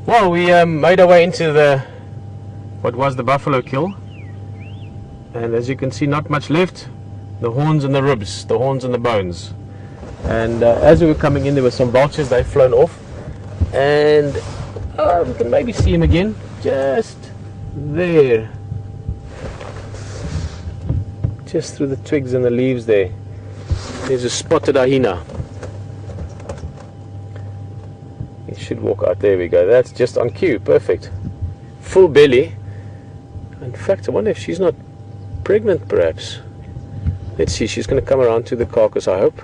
Well, we made our way into what was the buffalo kill, and as you can see, not much left. The horns and the ribs, the horns and the bones. And as we were coming in, there were some vultures. They've flown off, and we can maybe see him again, just there, just through the twigs and the leaves there. There's a spotted hyena. He should walk out. There we go. That's just on cue. Perfect. Full belly. In fact, I wonder if she's not pregnant, perhaps. Let's see. She's going to come around to the carcass, I hope.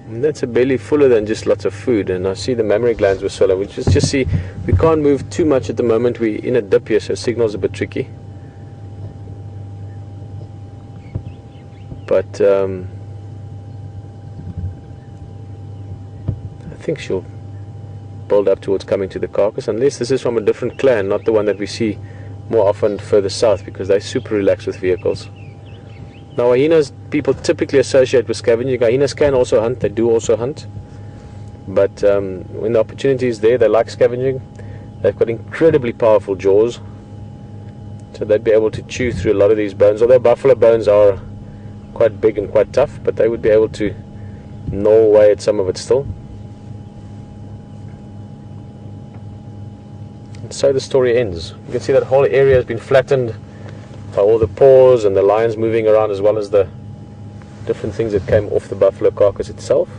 And that's a belly fuller than just lots of food. And I see the mammary glands were swollen. We just see we can't move too much at the moment. We're in a dip here, so signal's a bit tricky. But I think she'll build up towards coming to the carcass, unless this is from a different clan, not the one that we see more often further south, because they're super relaxed with vehicles. Now, hyenas people typically associate with scavenging. Hyenas can also hunt. They do also hunt, but when the opportunity is there, they like scavenging. They've got incredibly powerful jaws, so they'd be able to chew through a lot of these bones. Although buffalo bones are quite big and quite tough, but they would be able to gnaw away at some of it still. And so the story ends. You can see that whole area has been flattened by all the paws and the lions moving around, as well as the different things that came off the buffalo carcass itself.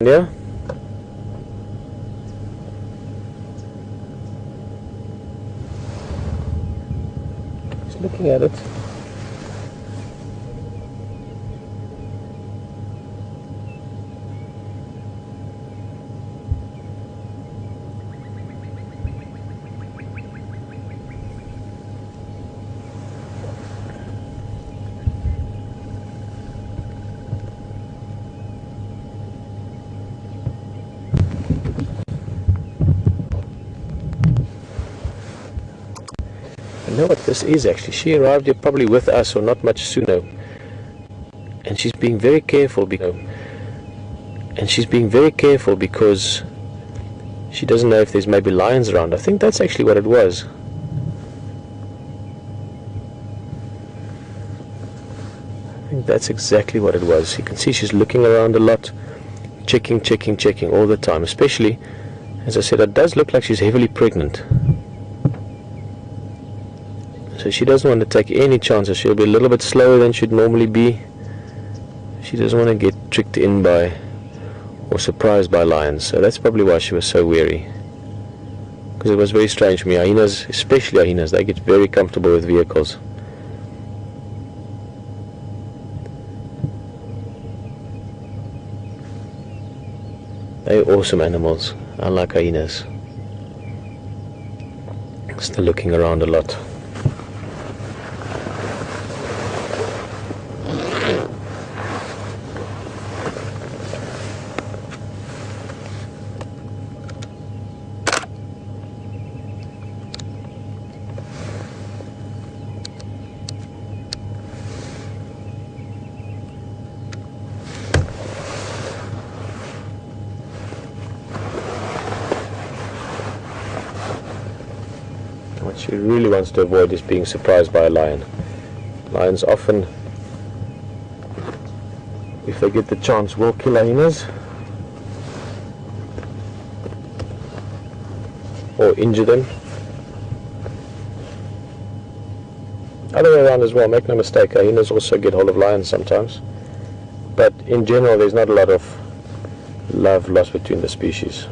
Yeah. Just looking at it. I know what this is actually. She arrived here probably with us, or not much sooner, and she's being very careful because she doesn't know if there's maybe lions around. I think that's actually what it was. I think that's exactly what it was. You can see she's looking around a lot, checking all the time. Especially, as I said, it does look like she's heavily pregnant. So she doesn't want to take any chances. She'll be a little bit slower than she'd normally be. She doesn't want to get tricked in by or surprised by lions. So that's probably why she was so wary. Because it was very strange for me. Hyenas, especially hyenas, they get very comfortable with vehicles. They're awesome animals. I like hyenas. Still looking around a lot. What she really wants to avoid is being surprised by a lion. Lions often, if they get the chance, will kill hyenas or injure them. Other way around as well, make no mistake, hyenas also get hold of lions sometimes. But in general, there's not a lot of love lost between the species.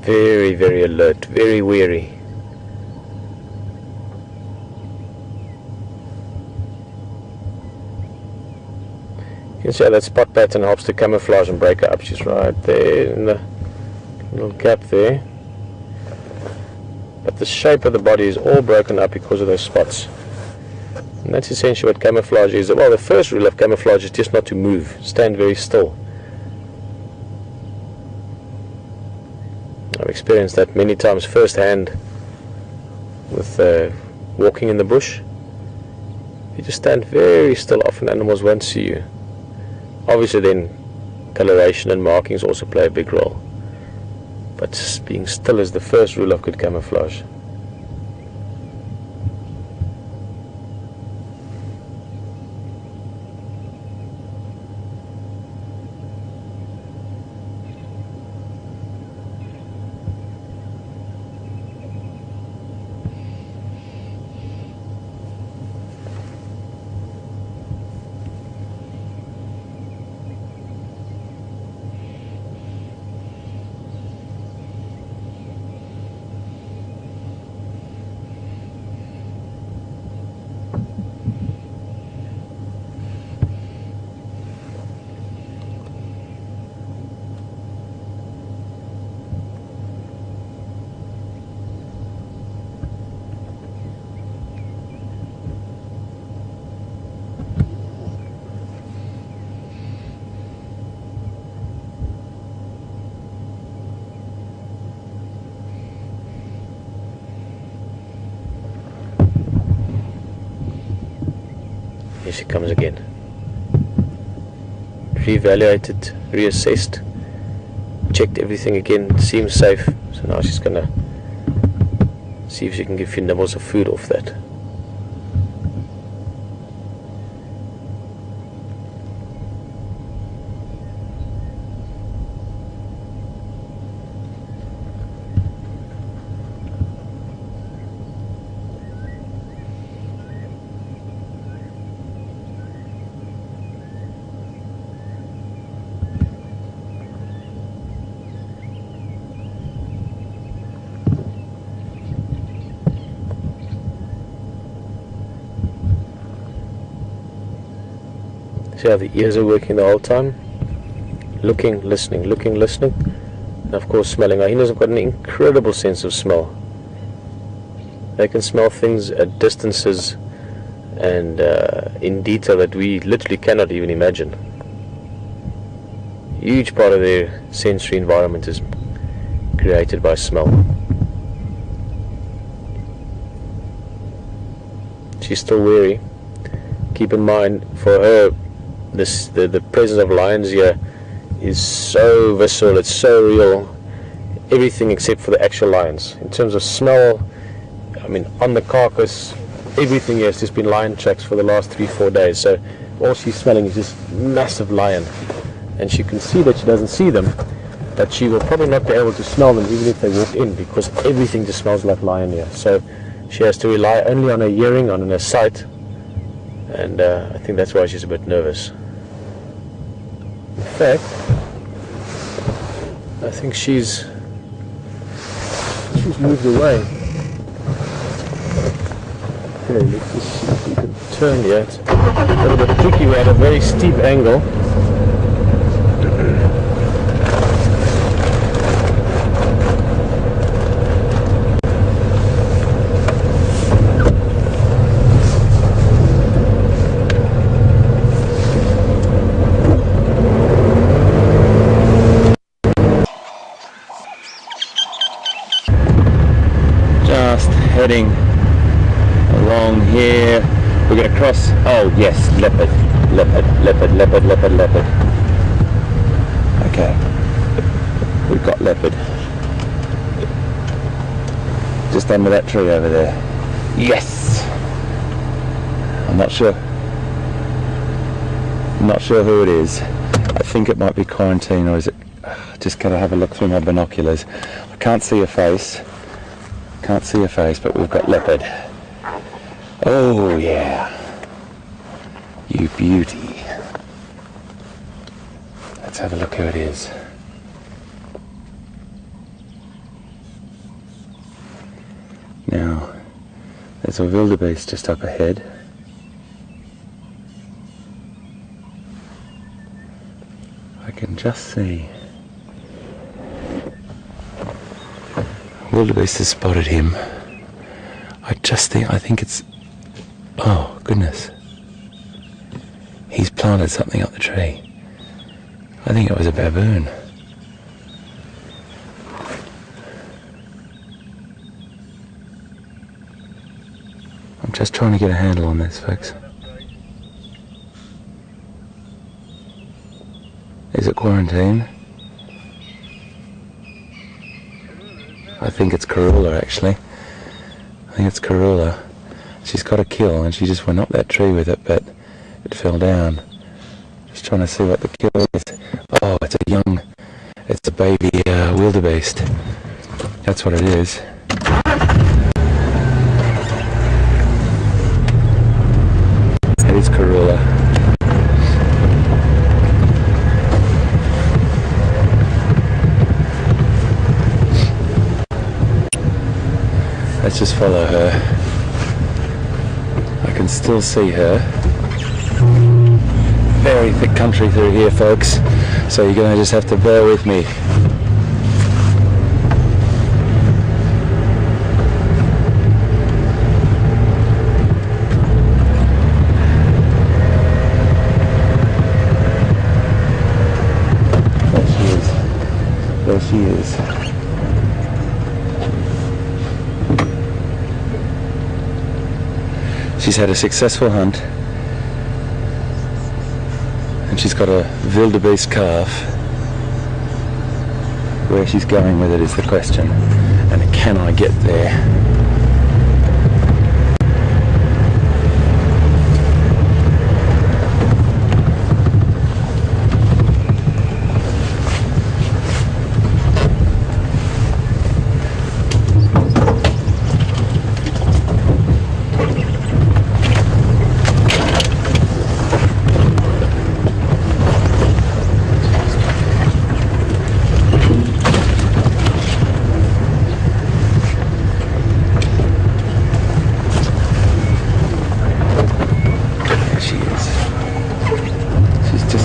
Very, very alert, very wary. You can see how that spot pattern helps to camouflage and break her up. She's right there in the little gap there. But the shape of the body is all broken up because of those spots. And that's essentially what camouflage is. Well, the first rule of camouflage is just not to move. Stand very still. I've experienced that many times firsthand with walking in the bush. If you just stand very still, often animals won't see you. Obviously then coloration and markings also play a big role. But being still is the first rule of good camouflage. Here she comes again. Reevaluated, reassessed, checked everything again, seems safe. So now she's gonna see if she can give a few nibbles of food off that. See how the ears are working the whole time? Looking, listening, and of course smelling. Hyenas have got an incredible sense of smell. They can smell things at distances and in detail that we literally cannot even imagine. A huge part of their sensory environment is created by smell. She's still wary. Keep in mind, for her, the presence of lions here is so visceral, it's so real, everything except for the actual lions. In terms of smell, I mean, on the carcass, everything here has just been lion tracks for the last 3-4 days, so all she's smelling is this massive lion, and she can see that she doesn't see them, but she will probably not be able to smell them even if they walk in, because everything just smells like lion here. So she has to rely only on her hearing, on her sight, and I think that's why she's a bit nervous. In fact, I think she's moved away. Okay, let's just see if we can turn here. It's a little bit tricky. We're at a very steep angle. Heading along here, we're going to cross. Oh yes, leopard. Okay, we've got leopard just under that tree over there. Yes. I'm not sure who it is. I think it might be quarantine, or is it? Just gotta have a look through my binoculars. I can't see her face. But we've got leopard. Oh yeah, you beauty. Let's have a look who it is. There's a wildebeest just up ahead. I can just see. Wildebeest has spotted him. I think it's, oh goodness. He's planted something up the tree. I think it was a baboon. I'm just trying to get a handle on this, folks. Is it quarantine? I think it's Karula, actually. I think it's Karula. She's got a kill and she just went up that tree with it, but it fell down. Just trying to see what the kill is. Oh, it's a baby wildebeest. That's what it is. It is Karula. Let's just follow her. I can still see her. Very thick country through here, folks, so you're going to just have to bear with me. There she is. There she is. She's had a successful hunt, and she's got a wildebeest calf. Where she's going with it is the question, and can I get there?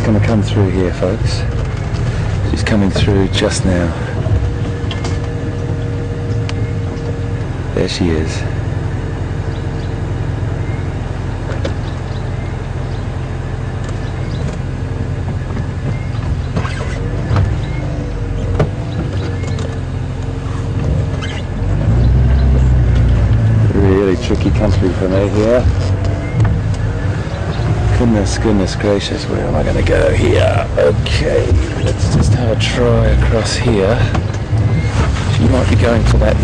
Going to come through here, folks. She's coming through just now. There she is. Really tricky country for me here. Goodness gracious, where am I going to go here? Okay, let's just have a try across here. She might be going for that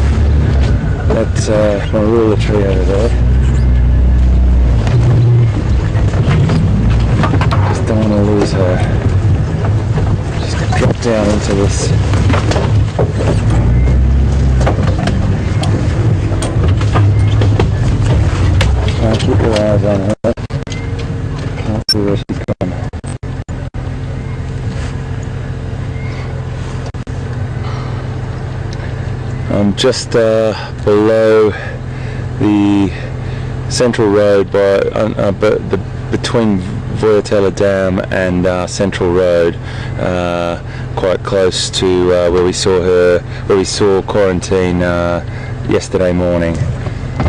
marula tree over there. Just don't want to lose her. Just going to drop down into this. Try and keep your eyes on her. Where she's gone. I'm just below the Central Road, between Voyatella Dam and Central Road, quite close to where we saw Quarantine yesterday morning.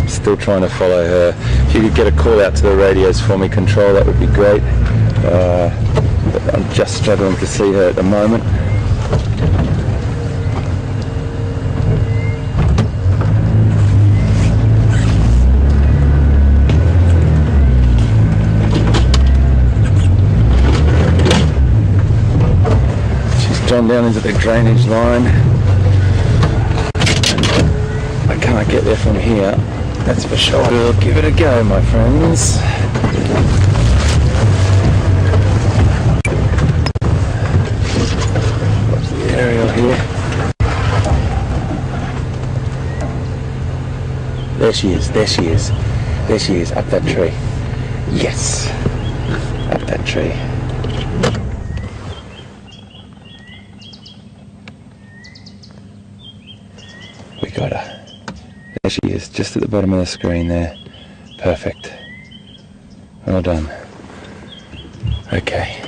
Still trying to follow her. If you could get a call out to the radios for me, Control, that would be great. But I'm just struggling to see her at the moment. She's gone down into the drainage line. I can't get there from here. That's for sure. We'll give it a go, my friends. Watch the aerial here. There she is, there she is. There she is, up that tree. Yes! Up that tree. We got her. There she is, just at the bottom of the screen there. Perfect. Well done. Okay.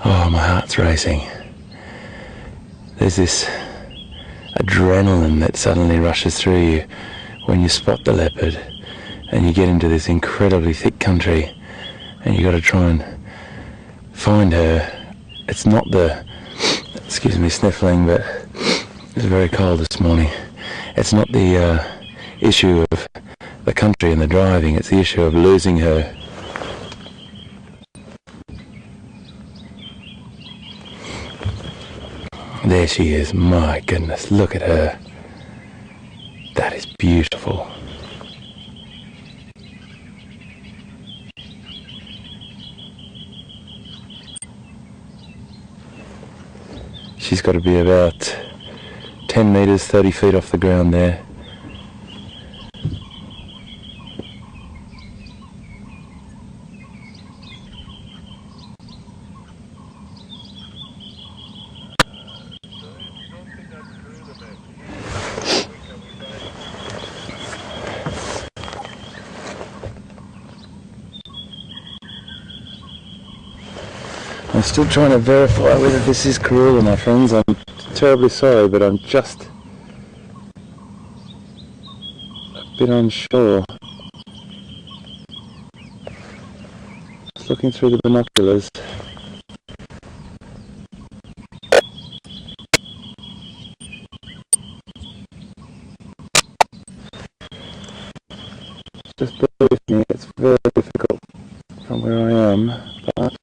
Oh, my heart's racing. There's this adrenaline that suddenly rushes through you when you spot the leopard and you get into this incredibly thick country and you got to try and find her. It's not the, excuse me sniffling, but it's very cold this morning. It's not the issue of the country and the driving, it's the issue of losing her. There she is, my goodness, look at her. That is beautiful. She's got to be about 10 metres, 30 feet off the ground there. I'm still trying to verify whether this is Kunyuma, my friends. I'm terribly sorry, but I'm just a bit unsure. Just looking through the binoculars. Just bear with me, it's very difficult from where I am, but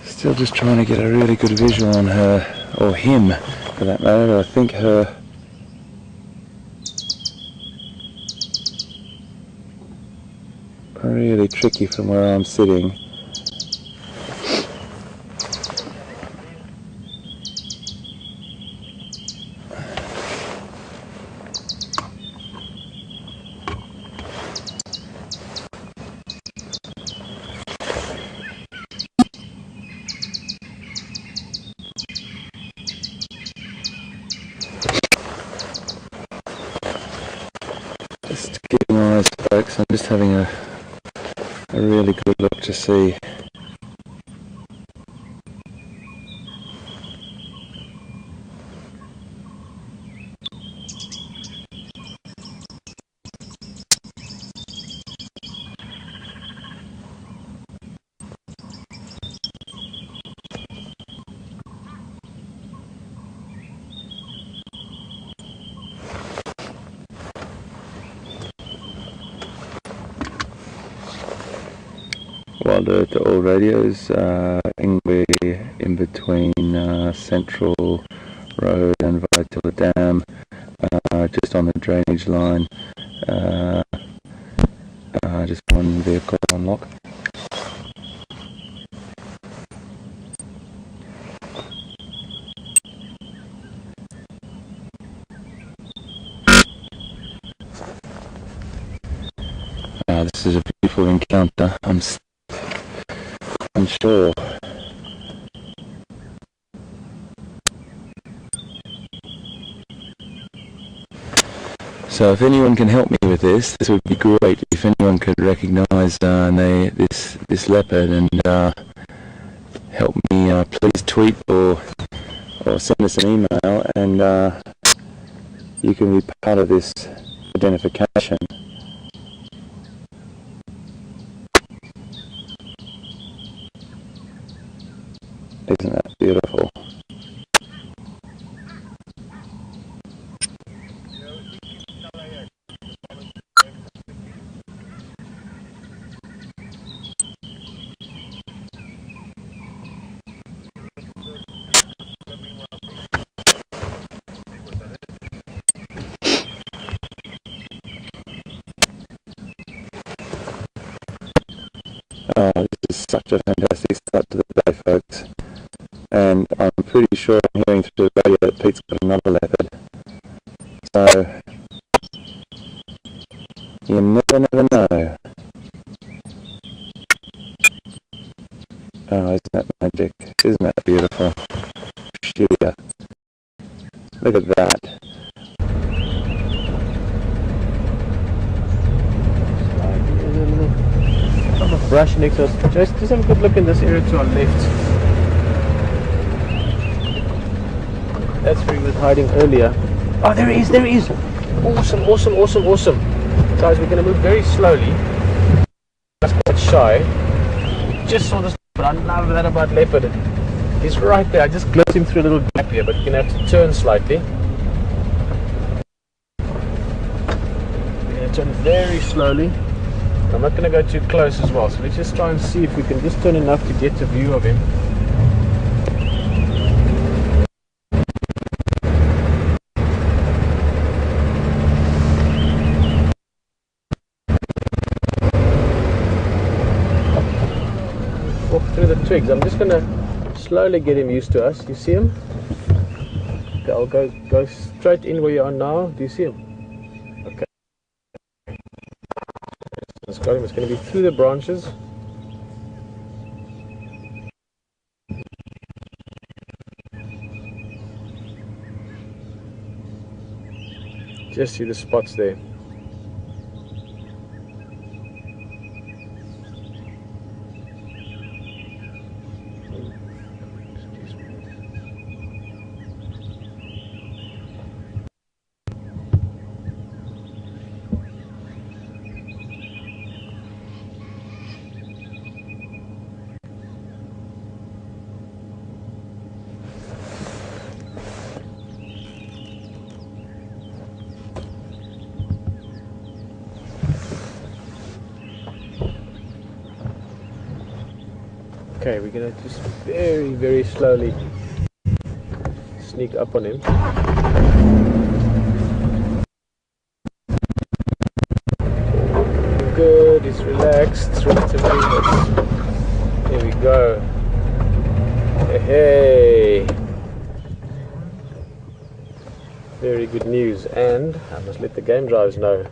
still just trying to get a really good visual on her, or him for that matter. I think her really tricky from where I'm sitting. Just keeping my eyes, folks. I'm just having a really good look to see. WildEarth to all radios, we're in between Central Road and Vitilla Dam, just on the drainage line, just one vehicle on lock. This is a beautiful encounter. I'm unsure. So if anyone can help me with this would be great. If anyone could recognise this leopard and help me, please tweet or send us an email, and you can be part of this identification. Isn't that beautiful? Oh, this is such a fantastic start to the day, folks. And I'm pretty sure I'm hearing through the radio that Pete's got another leopard. So, you never know. Oh, isn't that magic? Isn't that beautiful? Sheer. Look at that. Brush next to us. Just have a good look in this area to our left. That's where he was hiding earlier. Oh, there he is, there he is. Awesome, awesome, awesome, awesome. Guys, we're going to move very slowly. That's quite shy. Just saw this, but I love that about leopard. He's right there. I just glimpsed him through a little gap here, but you're going to have to turn slightly. We're going to turn very slowly. I'm not going to go too close as well, so let's just try and see if we can just turn enough to get a view of him. Walk through the twigs. I'm just going to slowly get him used to us. You see him? Okay, I'll go straight in where you are now. Do you see him? It's got him. It's going to be through the branches. Just see the spots there. Okay, we're going to just very, very slowly sneak up on him. Good, he's relaxed, it's relatively good. There we go. Hey! Very good news, and I must let the game drivers know.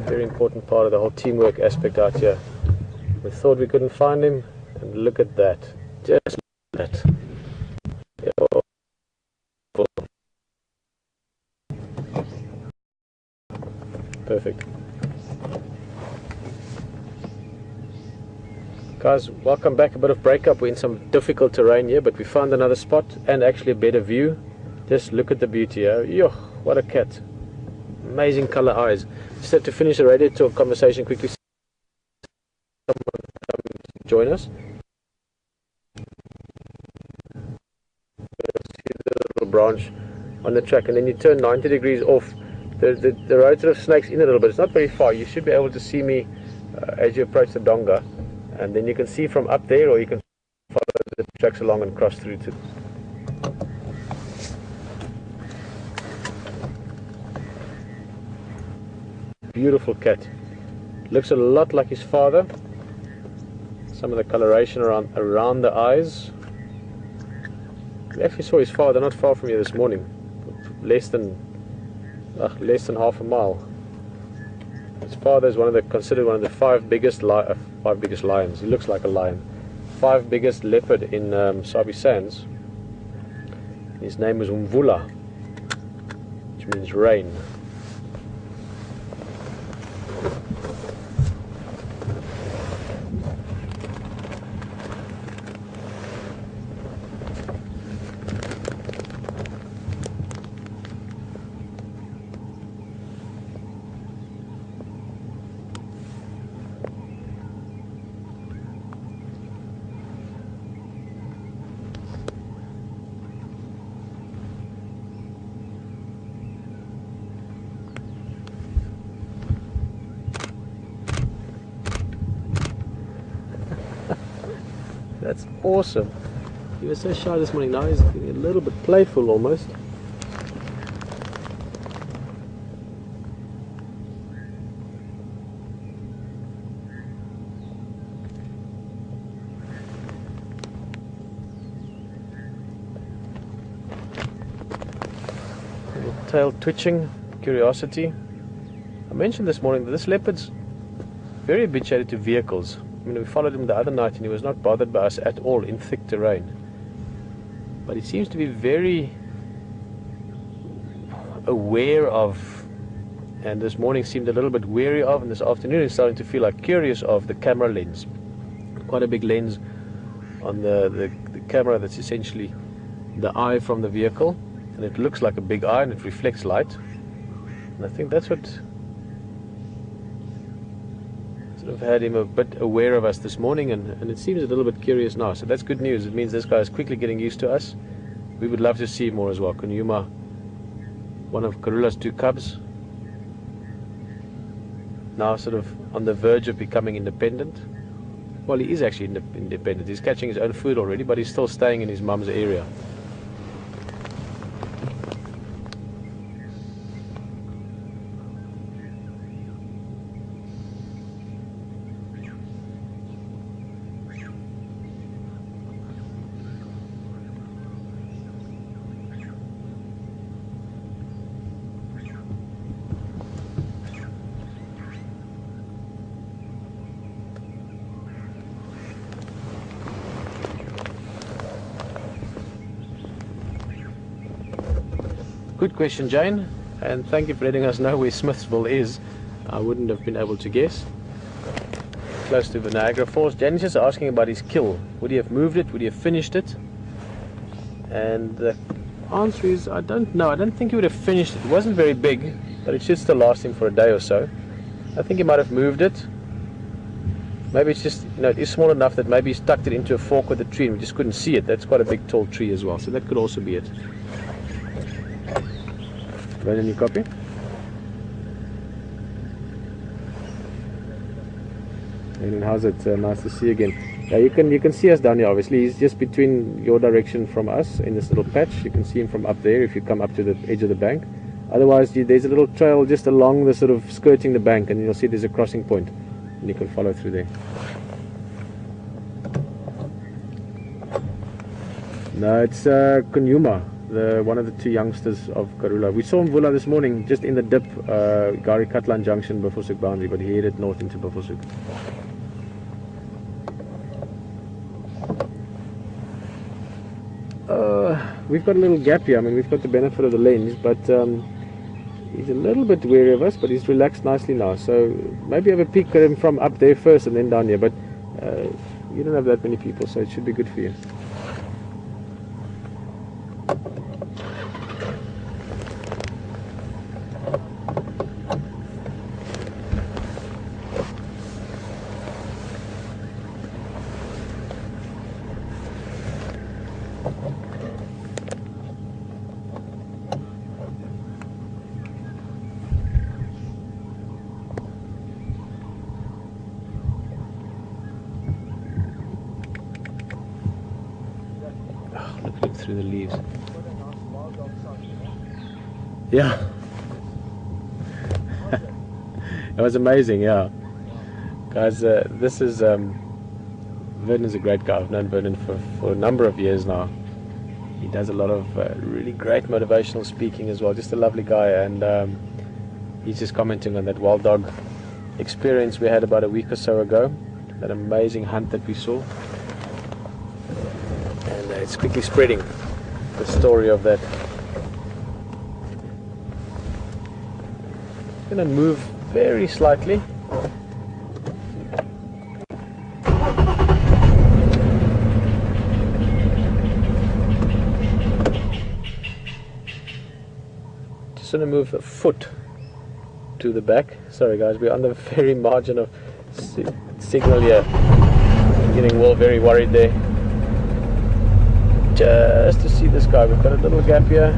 Very important part of the whole teamwork aspect out here. We thought we couldn't find him. And look at that. Just look at that. Perfect. Guys, welcome back. A bit of breakup. We're in some difficult terrain here, but we found another spot and actually a better view. Just look at the beauty here. Yo, what a cat. Amazing color eyes. Just have to finish the radio talk conversation quickly. Someone come to join us. See the little branch on the track, and then you turn 90 degrees off. The road sort of snakes in a little bit. It's not very far. You should be able to see me as you approach the donga, and then you can see from up there, or you can follow the tracks along and cross through to. Beautiful cat. Looks a lot like his father. Some of the coloration around the eyes. We actually saw his father not far from here this morning, less than half a mile. His father is considered one of the five biggest lions. He looks like a lion. 5 biggest leopard in Sabi Sands. His name is Mvula, which means rain. That's awesome. He was so shy this morning, now he's getting a little bit playful almost. tail twitching, curiosity. I mentioned this morning that this leopard's very habituated to vehicles. I mean, we followed him the other night and he was not bothered by us at all in thick terrain. But he seems to be very aware of, and this morning seemed a little bit wary of, and this afternoon he's starting to feel like curious of the camera lens. Quite a big lens on the camera that's essentially the eye from the vehicle, and it looks like a big eye and it reflects light. And I think that's what sort of had him a bit aware of us this morning, and it seems a little bit curious now. So that's good news. It means this guy is quickly getting used to us. We would love to see more as well. Kunyuma, one of Karula's 2 cubs, now sort of on the verge of becoming independent. Well, he is actually independent. He's catching his own food already, but he's still staying in his mum's area. Good question, Jane, and thank you for letting us know where Smithsville is. I wouldn't have been able to guess. Close to the Niagara Falls. Jane's just asking about his kill. Would he have moved it? Would he have finished it? And the answer is, I don't know. I don't think he would have finished it. It wasn't very big, but it should still last him for a day or so. I think he might have moved it. Maybe it's just, it is small enough that maybe he's tucked it into a fork with a tree and we just couldn't see it. That's quite a big tall tree as well, so that could also be it. Right, any copy? And how's it? Nice to see you again. Yeah, you can see us down here. Obviously, he's just between your direction from us in this little patch. You can see him from up there if you come up to the edge of the bank. Otherwise, there's a little trail just along the sort of skirting the bank, and you'll see there's a crossing point, and you can follow through there. No, it's Kunyuma. One of the 2 youngsters of Karula. We saw him Vula this morning, just in the dip, Gari Katlan Junction, Buffelshoek boundary, but he headed north into Buffelshoek. We've got a little gap here. I mean, we've got the benefit of the lens, but he's a little bit wary of us, but he's relaxed nicely now. So maybe have a peek at him from up there first and then down here, but you don't have that many people, so it should be good for you. Look through the leaves. Yeah. It was amazing, yeah. Guys, this is Vernon's a great guy. I've known Vernon for a number of years now. He does a lot of really great motivational speaking as well. Just a lovely guy, and he's just commenting on that wild dog experience we had about a week or so ago. That amazing hunt that we saw. And it's quickly spreading, the story of that. I'm going to move very slightly. Just going to move a foot to the back. Sorry guys, we're on the very margin of signal here. I'm getting very worried there. Just to see this guy, we've got a little gap here.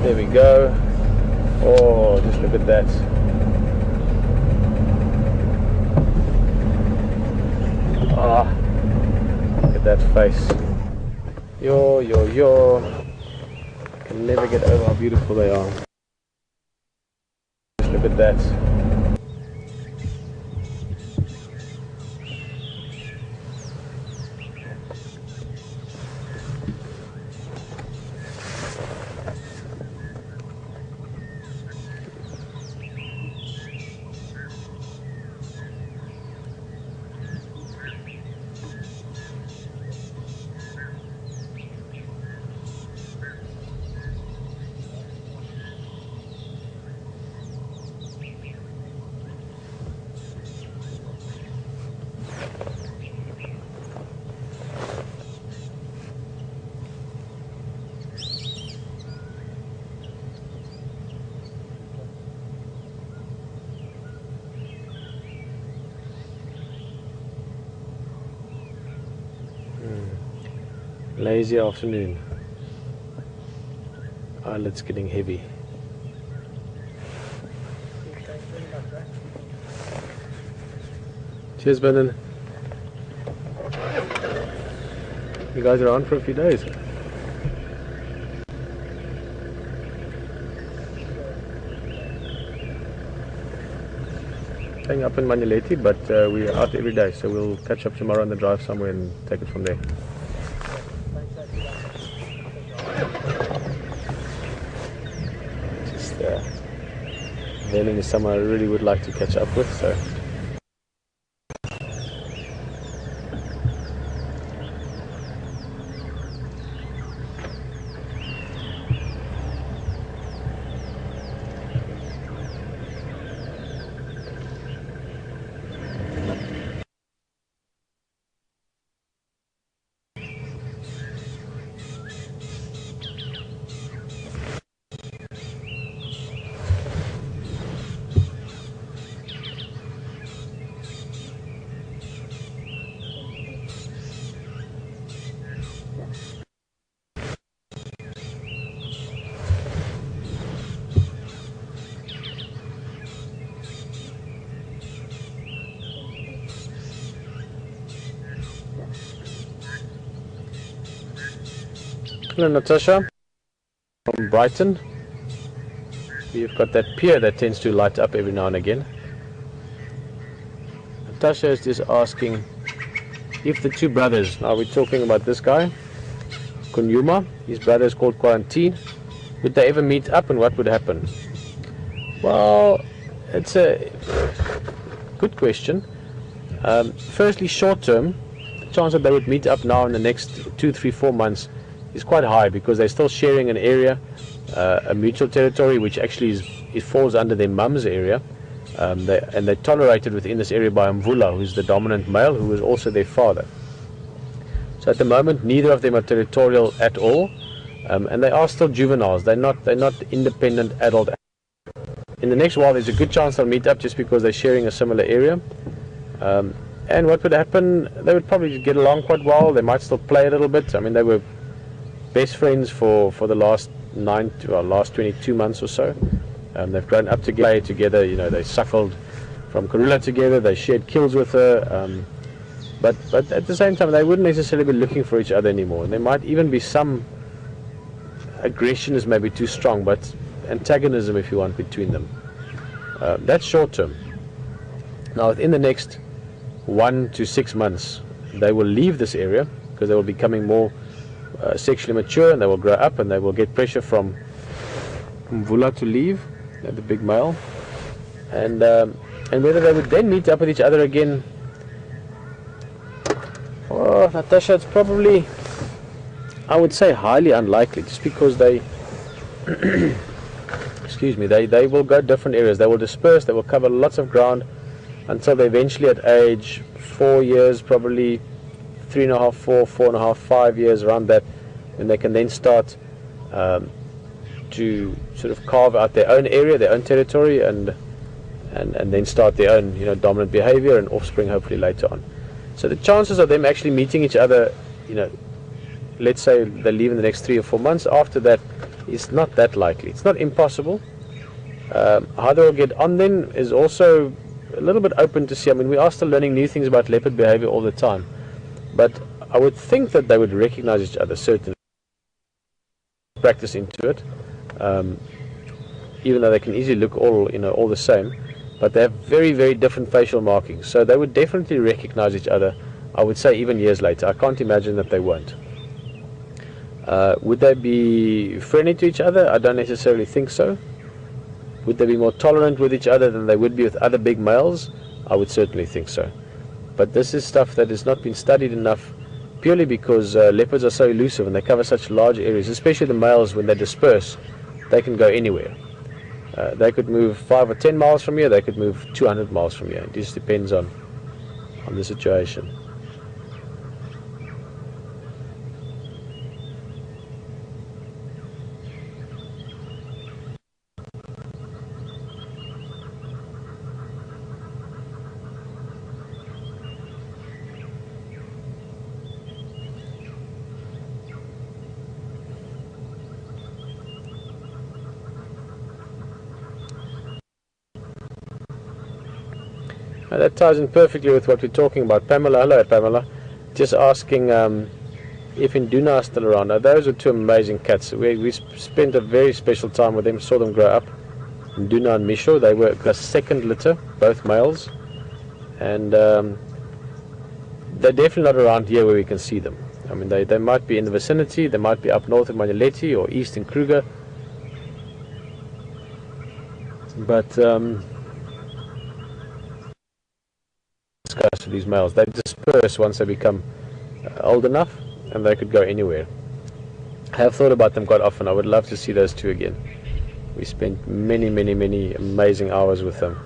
There we go. Oh, just look at that. Ah, look at that face. Yo. Can never get over how beautiful they are. Just look at that. Lazy afternoon. Eyelids getting heavy. Cheers, Brendan. You guys are on for a few days. Staying up in Manuleti, but we're out every day, so we'll catch up tomorrow on the drive somewhere and take it from there. Just Velen is someone I really would like to catch up with, so. Hello Natasha from Brighton. We've got that pier that tends to light up every now and again. Natasha is just asking if the two brothers, now we're talking about this guy, Kunyuma, his brother is called Quarantine, would they ever meet up and what would happen? Well, it's a good question. Firstly, short term, the chance that they would meet up now in the next 2, 3, 4 months is quite high because they're still sharing an area, a mutual territory which actually it falls under their mum's area, and they're tolerated within this area by Mvula, who's the dominant male, who is also their father. So at the moment neither of them are territorial at all, and they are still juveniles. They're not independent adult. In the next while there's a good chance they'll meet up just because they're sharing a similar area. And what would happen, they would probably get along quite well. They might still play a little bit. I mean, they were best friends for the last 22 months or so. They've grown up together, you know, they suckled from Karula together, they shared kills with her, but at the same time they wouldn't necessarily be looking for each other anymore. And there might even be some aggression, is maybe too strong, but antagonism, if you want, between them. That's short term. Now within the next 1 to 6 months they will leave this area because they will be becoming more sexually mature, and they will grow up and they will get pressure from Mvula to leave, the big male, and whether they would then meet up with each other again, oh Natasha, it's probably, I would say, highly unlikely, just because they excuse me, they will go different areas, they will disperse, they will cover lots of ground until they eventually at age 4 years, probably 3.5, 4.5, 5 years, around that, and they can then start to sort of carve out their own area, their own territory, and then start their own, you know, dominant behavior and offspring hopefully later on. So the chances of them actually meeting each other, you know, let's say they leave in the next 3 or 4 months, after that is not that likely. It's not impossible. How they will get on then is also a little bit open to see. I mean, we are still learning new things about leopard behavior all the time, but I would think that they would recognize each other, certainly practice into it, even though they can easily look all the same, but they have very, very different facial markings, so they would definitely recognize each other, I would say, even years later. I can't imagine that they won't. Would they be friendly to each other? I don't necessarily think so. Would they be more tolerant with each other than they would be with other big males? I would certainly think so. But this is stuff that has not been studied enough, purely because leopards are so elusive and they cover such large areas, especially the males. When they disperse, they can go anywhere. They could move 5 or 10 miles from here, they could move 200 miles from here. It just depends on the situation. That ties in perfectly with what we're talking about. Pamela, hello Pamela, just asking if Induna are still around. Now, those are two amazing cats. We spent a very special time with them, saw them grow up. Induna and Misho, they were a second litter, both males, and they're definitely not around here where we can see them. I mean, they might be in the vicinity, they might be up north in Manuleti or east in Kruger, but discuss these males, they disperse once they become old enough, and they could go anywhere. I have thought about them quite often. I would love to see those two again. We spent many amazing hours with them.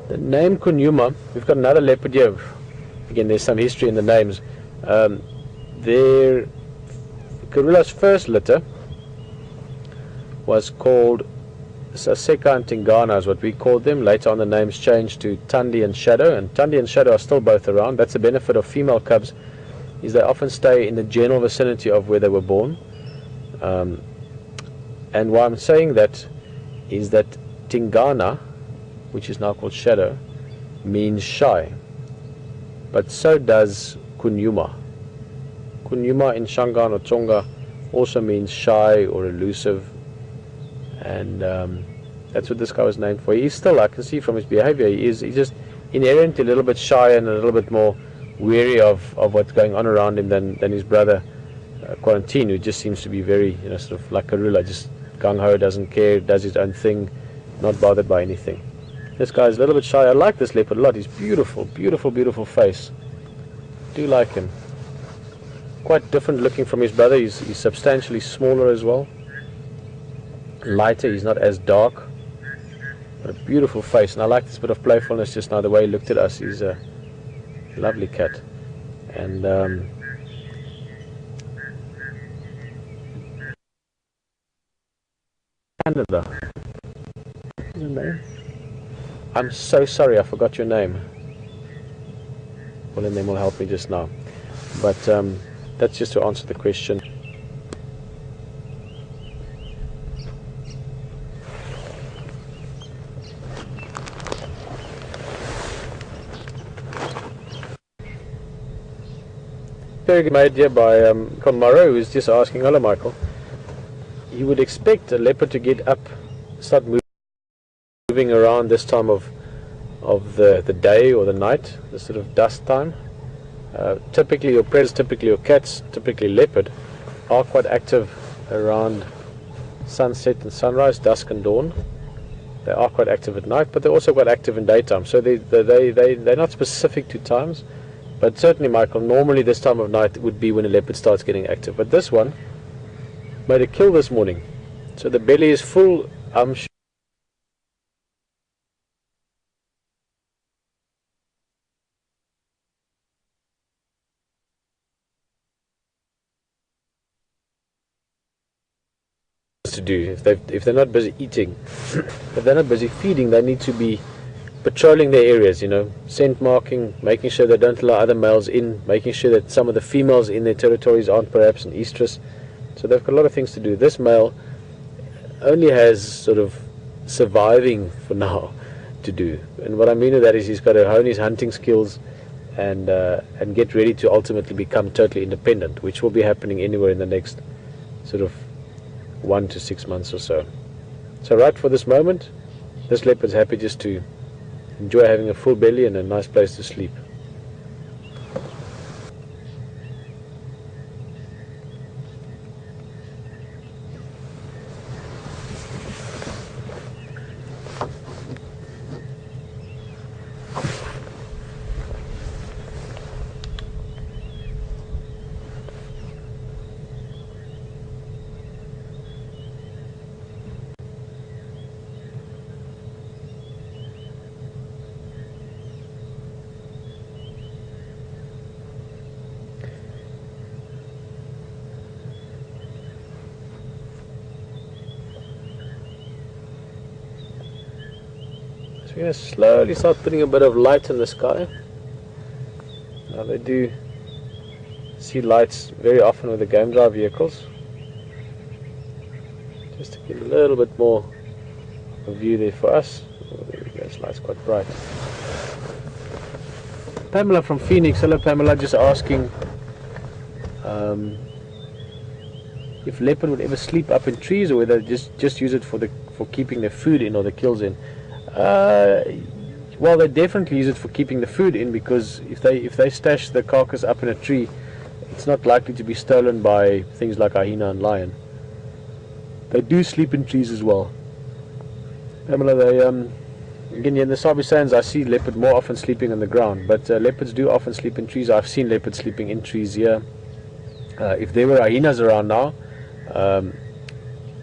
The name Kunyuma, we've got another leopard here. Again, there's some history in the names. Karula's first litter was called Saseka and Tingana, is what we called them. Later on the names changed to Tandi and Shadow, and Tandi and Shadow are still both around. That's the benefit of female cubs, is they often stay in the general vicinity of where they were born. And why I'm saying that is that Tingana, which is now called Shadow, means shy, but so does Kunyuma. Kunyuma in Shangaan or Tsonga also means shy or elusive, and that's what this guy was named for. He's still, I can see from his behavior, he's just inherently a little bit shy and a little bit more wary of what's going on around him than his brother Quarantine, who just seems to be very, sort of like Karula, just gung-ho, doesn't care, does his own thing, not bothered by anything. This guy's a little bit shy. I like this leopard a lot. He's beautiful, beautiful face. Do like him. Quite different looking from his brother. He's substantially smaller as well. Lighter. He's not as dark. But a beautiful face. And I like this bit of playfulness just now, the way he looked at us. He's a lovely cat. And Canada. What's your name? I'm so sorry, I forgot your name. Well, and then will help me just now. But that's just to answer the question. Very good made here by Conmaro, who is just asking, hello Michael. You would expect a leopard to get up, start moving around this time of the day or the night, the sort of dusk time. Typically your predators, typically your cats, typically leopard, are quite active around sunset and sunrise, dusk and dawn. They are quite active at night, but they're also quite active in daytime. So they're not specific to times, but certainly, Michael, normally this time of night would be when a leopard starts getting active. But this one made a kill this morning. So the belly is full. I'm sure to do. If they're not busy eating, if they're not busy feeding, they need to be patrolling their areas, scent marking, making sure they don't allow other males in, making sure that some of the females in their territories aren't perhaps an estrus. So they've got a lot of things to do. This male only has sort of surviving for now to do, and what I mean with that is he's got to hone his hunting skills and get ready to ultimately become totally independent, which will be happening anywhere in the next sort of 1 to 6 months or so. So right for this moment, this leopard's happy just to enjoy having a full belly and a nice place to sleep. So we're going to slowly start putting a bit of light in the sky. Now they do see lights very often with the game drive vehicles. Just to get a little bit more of a view there for us. Oh, there we go, this light's quite bright. Pamela from Phoenix, hello Pamela, just asking if leopard would ever sleep up in trees, or whether just use it for keeping their food in or the kills in. Well, they definitely use it for keeping the food in, because if they stash the carcass up in a tree, it's not likely to be stolen by things like hyena and lion. They do sleep in trees as well. Pamela, they again, in the Sabi Sands I see leopard more often sleeping on the ground, but leopards do often sleep in trees. I've seen leopards sleeping in trees here. If there were hyenas around now,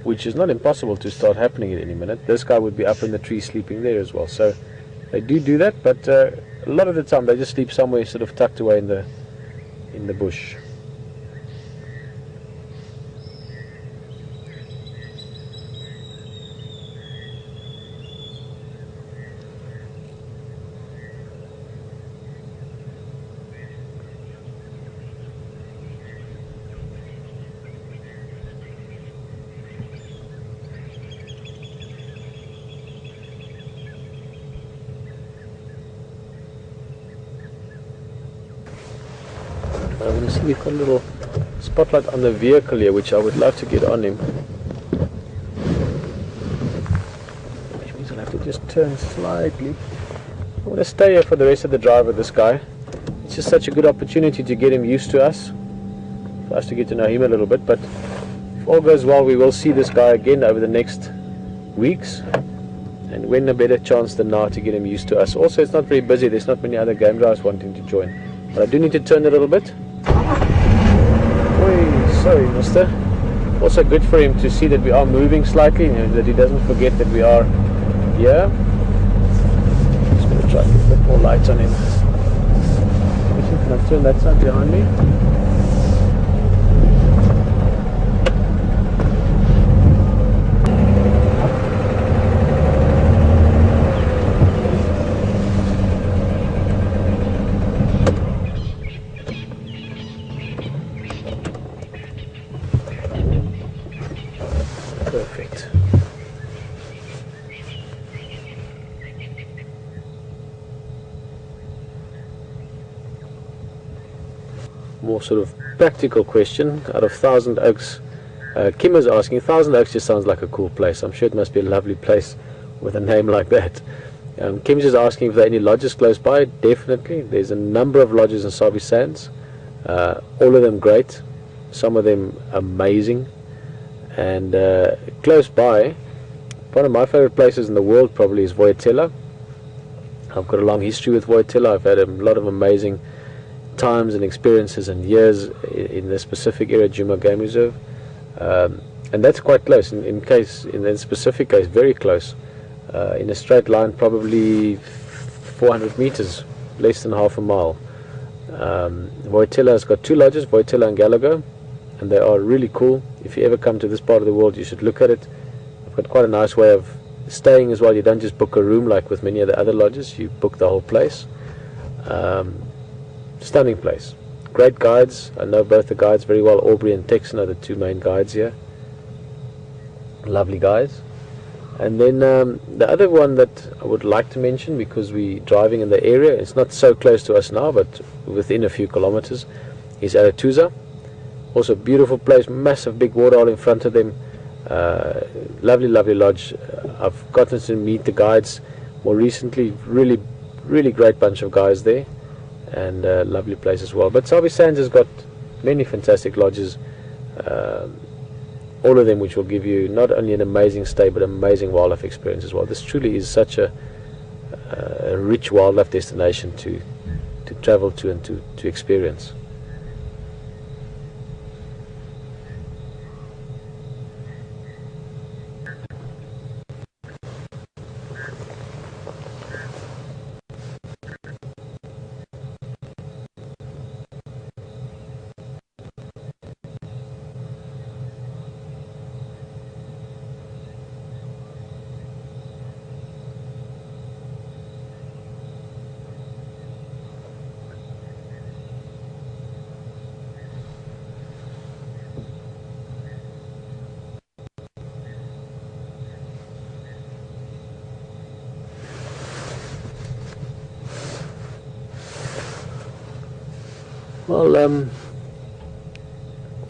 which is not impossible to start happening at any minute, this guy would be up in the tree sleeping there as well. So they do that, but a lot of the time they just sleep somewhere sort of tucked away in the bush. I'm going to see we've got a little spotlight on the vehicle here, which I would love to get on him. Which means I'll have to just turn slightly. I'm going to stay here for the rest of the drive with this guy. It's just such a good opportunity to get him used to us, for us to get to know him a little bit. But if all goes well, we will see this guy again over the next weeks. And when a better chance than now to get him used to us. Also, it's not very busy. There's not many other game drives wanting to join. But I do need to turn a little bit. Oi, sorry, mister. Also good for him to see that we are moving slightly, you know, that he doesn't forget that we are here. Just going to try to get a bit more light on him. Can I turn that side behind me? Perfect. More sort of practical question out of Thousand Oaks. Kim is asking, Thousand Oaks just sounds like a cool place. I'm sure it must be a lovely place with a name like that. Kim's just asking if there are any lodges close by. Definitely. There's a number of lodges in Sabi Sands. All of them great. Some of them amazing. And close by, one of my favorite places in the world probably is Voyatella. I've got a long history with Voyatella. I've had a lot of amazing times and experiences and years in the specific area, Juma Game Reserve. And that's quite close. In the specific case, very close. In a straight line, probably 400 meters, less than half a mile. Voyatella has got two lodges, Voyatella and Galago, and they are really cool. If you ever come to this part of the world, you should look at it. I've got quite a nice way of staying as well. You don't just book a room like with many of the other lodges, you book the whole place. Stunning place. Great guides. I know both the guides very well. Aubrey and Texan are the two main guides here. Lovely guys. And then the other one that I would like to mention, because we're driving in the area, it's not so close to us now, but within a few kilometers, is Aratuza. Also a beautiful place, massive big waterhole in front of them. Lovely lodge. I've gotten to meet the guides more recently. Really great bunch of guys there, and lovely place as well. But Sabi Sands has got many fantastic lodges, all of them which will give you not only an amazing stay but amazing wildlife experience as well. This truly is such a rich wildlife destination to travel to and to experience. Well,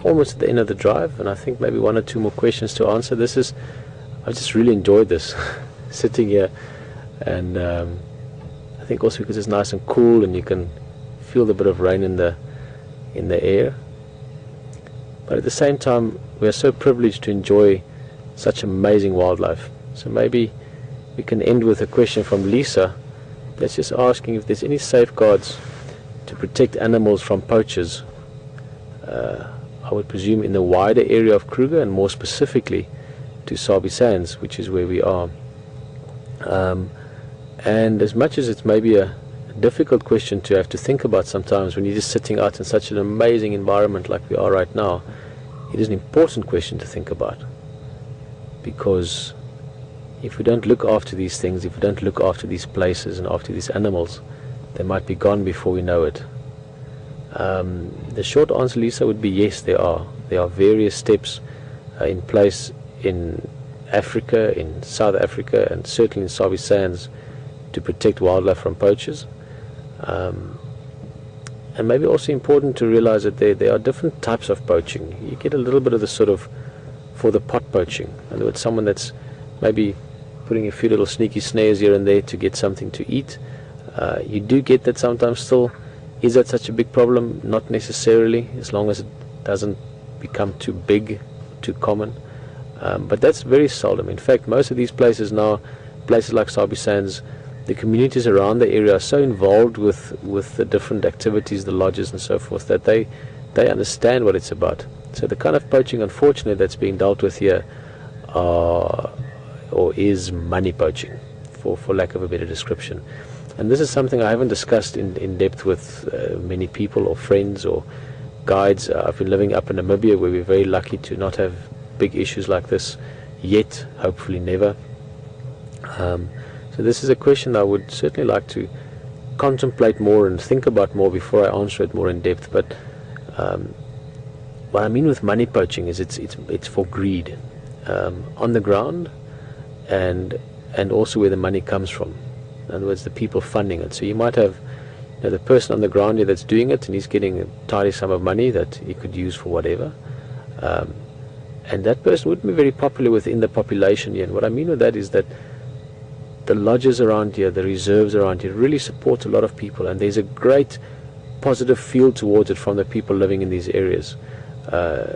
almost at the end of the drive, and I think maybe one or two more questions to answer. I just really enjoyed this, sitting here, and I think also because it's nice and cool, and you can feel the bit of rain in the air. But at the same time, we are so privileged to enjoy such amazing wildlife. So maybe we can end with a question from Lisa, that's just asking if there's any safeguards to protect animals from poachers. I would presume in the wider area of Kruger, and more specifically to Sabi Sands, which is where we are. And as much as it's maybe a difficult question to have to think about sometimes when you're just sitting out in such an amazing environment like we are right now, it is an important question to think about. Because if we don't look after these things, if we don't look after these places and after these animals, they might be gone before we know it. The short answer, Lisa, would be yes, there are. There are various steps in place in Africa, in South Africa, and certainly in Sabi Sands to protect wildlife from poachers. And maybe also important to realize that there are different types of poaching. You get a little bit of the sort of for the pot poaching. In other words, someone that's maybe putting a few little sneaky snares here and there to get something to eat. You do get that sometimes still. Is that such a big problem? Not necessarily, as long as it doesn't become too big, too common. But that's very seldom. In fact, most of these places now, places like Sabi Sands, the communities around the area are so involved with the different activities, the lodges and so forth, that they understand what it's about. So the kind of poaching, unfortunately, that's being dealt with here is money poaching, for lack of a better description. And this is something I haven't discussed in depth with many people or friends or guides. I've been living up in Namibia, where we're very lucky to not have big issues like this yet, hopefully never. So this is a question I would certainly like to contemplate more and think about more before I answer it more in depth. But what I mean with money poaching is it's for greed on the ground, and also where the money comes from. In other words, the people funding it. So you might have the person on the ground here that's doing it, and he's getting a tidy sum of money that he could use for whatever. And that person wouldn't be very popular within the population here. And what I mean with that is that the lodges around here, the reserves around here, really support a lot of people, and there's a great positive feel towards it from the people living in these areas.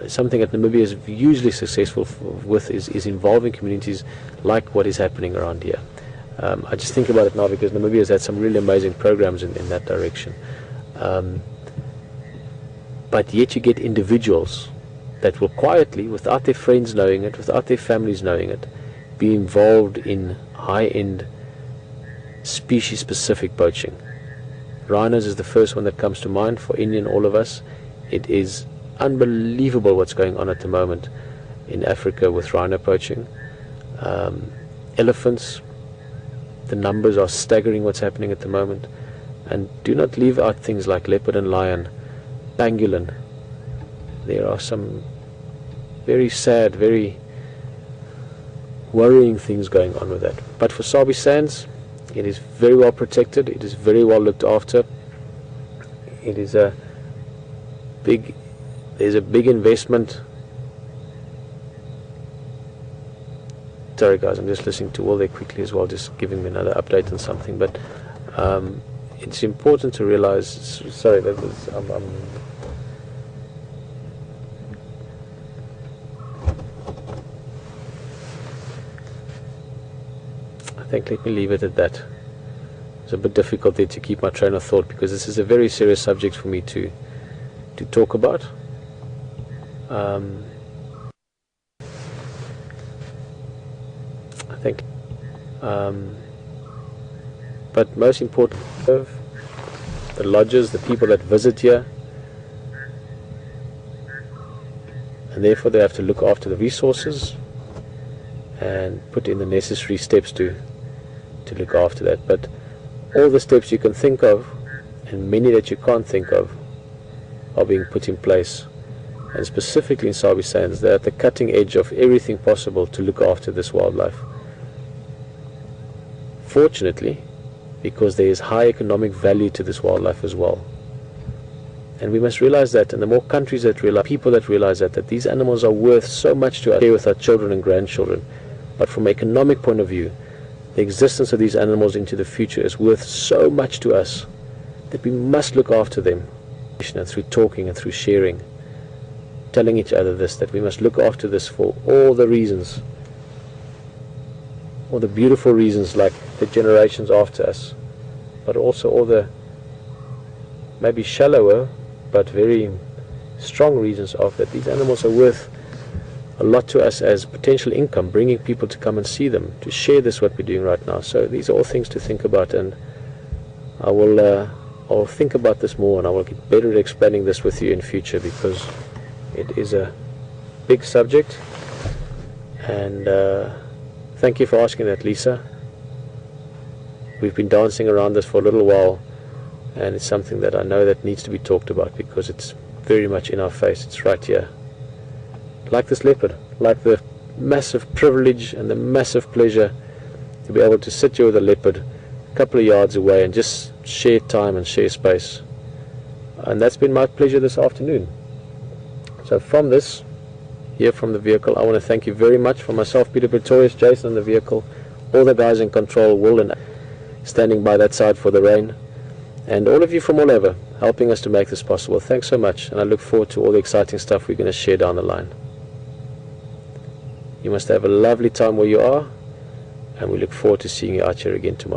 Something that Namibia is hugely successful with is involving communities like what is happening around here. I just think about it now because Namibia has had some really amazing programs in that direction. But yet you get individuals that will quietly, without their friends knowing it, without their families knowing it, be involved in high-end species-specific poaching. Rhinos is the first one that comes to mind for any and all of us. It is unbelievable what's going on at the moment in Africa with rhino poaching. Elephants, the numbers are staggering what's happening at the moment. And do not leave out things like leopard and lion, pangolin. There are some very sad, very worrying things going on with that. But for Sabi Sands, it is very well protected, it is very well looked after. It is there's a big investment. Sorry guys, I'm just listening to all there quickly as well, just giving me another update on something. But it's important to realize, sorry, that was, I think let me leave it at that. It's a bit difficult there to keep my train of thought, because this is a very serious subject for me to talk about. I think, but most important, the lodges, the people that visit here, and therefore they have to look after the resources and put in the necessary steps to look after that. But all the steps you can think of, and many that you can't think of, are being put in place. And specifically in Sabi Sands, they're at the cutting edge of everything possible to look after this wildlife. Fortunately, because there is high economic value to this wildlife as well. And we must realize that, and the more countries that realize, people that realize that these animals are worth so much to us, share with our children and grandchildren. But from an economic point of view, the existence of these animals into the future is worth so much to us that we must look after them. And through talking and through sharing, telling each other this, that we must look after this for all the reasons, all the beautiful reasons, like the generations after us, but also all the maybe shallower but very strong reasons of that these animals are worth a lot to us as potential income, bringing people to come and see them, to share this what we're doing right now. So these are all things to think about, and I'll think about this more, and I will get better at explaining this with you in future, because it is a big subject. And thank you for asking that, Lisa. We've been dancing around this for a little while, and it's something that I know that needs to be talked about, because it's very much in our face. It's right here. Like this leopard, like the massive privilege and the massive pleasure to be able to sit here with a leopard a couple of yards away and just share time and share space. And that's been my pleasure this afternoon. So from this, here from the vehicle, I want to thank you very much. For myself, Peter Pretorius, Jason in the vehicle, all the guys in control, Will and standing by that side for the rain, and all of you from all over helping us to make this possible. Thanks so much, and I look forward to all the exciting stuff we're going to share down the line. You must have a lovely time where you are, and we look forward to seeing you out here again tomorrow.